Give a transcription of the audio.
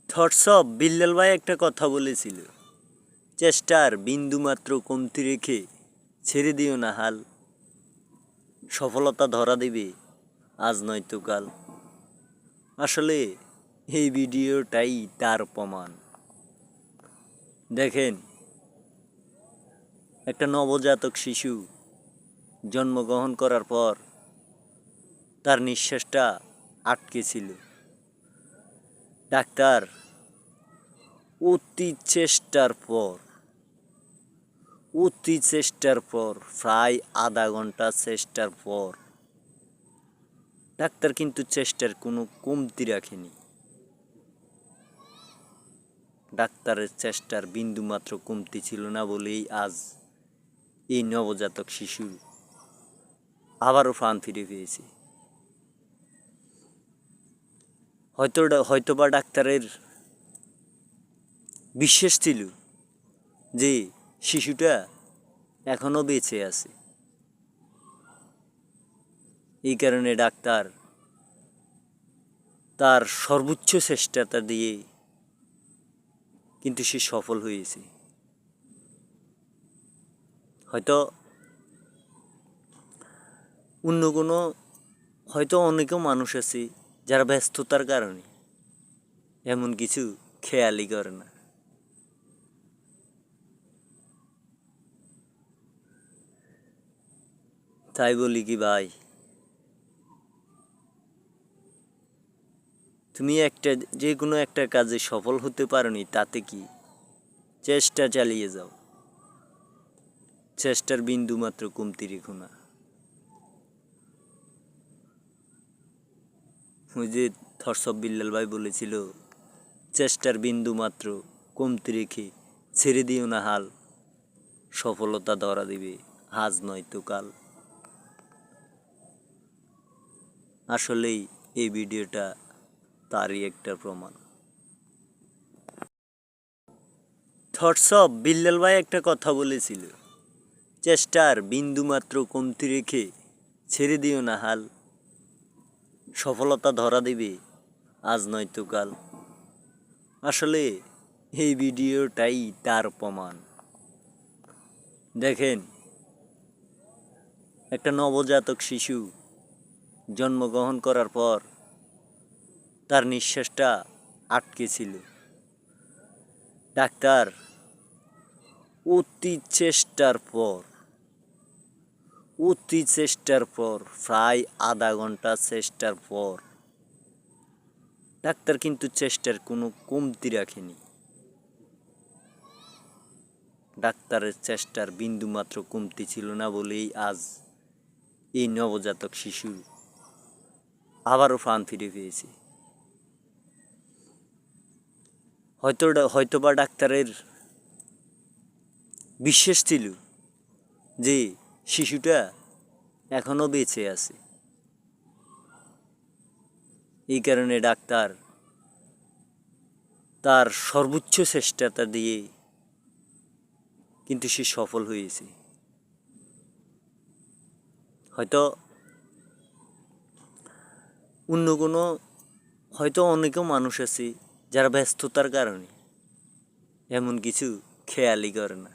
Thoughts of Billal ভাই একটা কথা বলেছিল, চেষ্টার বিন্দুমাত্র কমতি রেখে ছেড়ে দিও না হাল, সফলতা ধরা দেবে আজ নয়তো কাল। আসলে এই ভিডিওটাই তার প্রমাণ। দেখেন, একটা নবজাতক শিশু জন্মগ্রহণ করার পর তার নিঃশ্বাসটা আটকে ছিল। ডাক্তার অতি চেষ্টার পর প্রায় আধা ঘন্টা চেষ্টার পর ডাক্তার কিন্তু চেষ্টার কোনো কমতি রাখেনি। ডাক্তারের চেষ্টার বিন্দুমাত্র কমতি ছিল না বলেই আজ এই নবজাতক শিশু আবারও প্রাণ ফিরে পেয়েছে। হয়তোবা ডাক্তারের বিশ্বাস ছিল যে শিশুটা এখনো বেঁচে আছে, এই কারণে ডাক্তার তার সর্বোচ্চ চেষ্টাটা দিয়ে কিন্তু সে সফল হয়েছে। হয়তো অনেকেও মানুষ আছে যারা ব্যস্ততার কারণে এমন কিছু খেয়ালই করে না। তাই বলি কি ভাই, তুমি যে কোনো একটা কাজে সফল হতে পারোনি, তাতে কি, চেষ্টা চালিয়ে যাও, চেষ্টার বিন্দুমাত্র কমতি রেখো না। ওই যে থটস অফ বিল্লাল ভাই বলেছিল, চেষ্টার বিন্দুমাত্র কমতি রেখে ছেড়ে দিও না হাল, সফলতা ধরা দিবে আজ নয়তো কাল। আসলেই এই ভিডিওটা তারই একটা প্রমাণ। থটস অফ বিল্লাল ভাই একটা কথা বলেছিল, চেষ্টার বিন্দুমাত্র কমতি রেখে ছেড়ে দিও না হাল, সফলতা ধরা দিবে আজ নয়তো কাল। আসলে এই ভিডিওটাই তার প্রমাণ। দেখেন, একটা নবজাতক শিশু জন্মগ্রহণ করার পর তার নিঃশ্বাসটা আটকে ছিল। ডাক্তার অতি চেষ্টার পর প্রায় আধা ঘন্টা চেষ্টার পর ডাক্তার কিন্তু চেষ্টার কোনো কমতি রাখেনি। ডাক্তারের চেষ্টার বিন্দুমাত্র কমতি ছিল না বলেই আজ এই নবজাতক শিশু আবারও প্রাণ ফিরে পেয়েছে। হয়তোবা ডাক্তারের বিশ্বাস ছিল যে শিশুটা এখনো বেঁচে আছে, এই কারণে ডাক্তার তার সর্বোচ্চ চেষ্টাটা দিয়ে কিন্তু সে সফল হয়েছে। হয়তো অনেকেও মানুষ আছে যারা ব্যস্ততার কারণে এমন কিছু খেয়ালই করে না।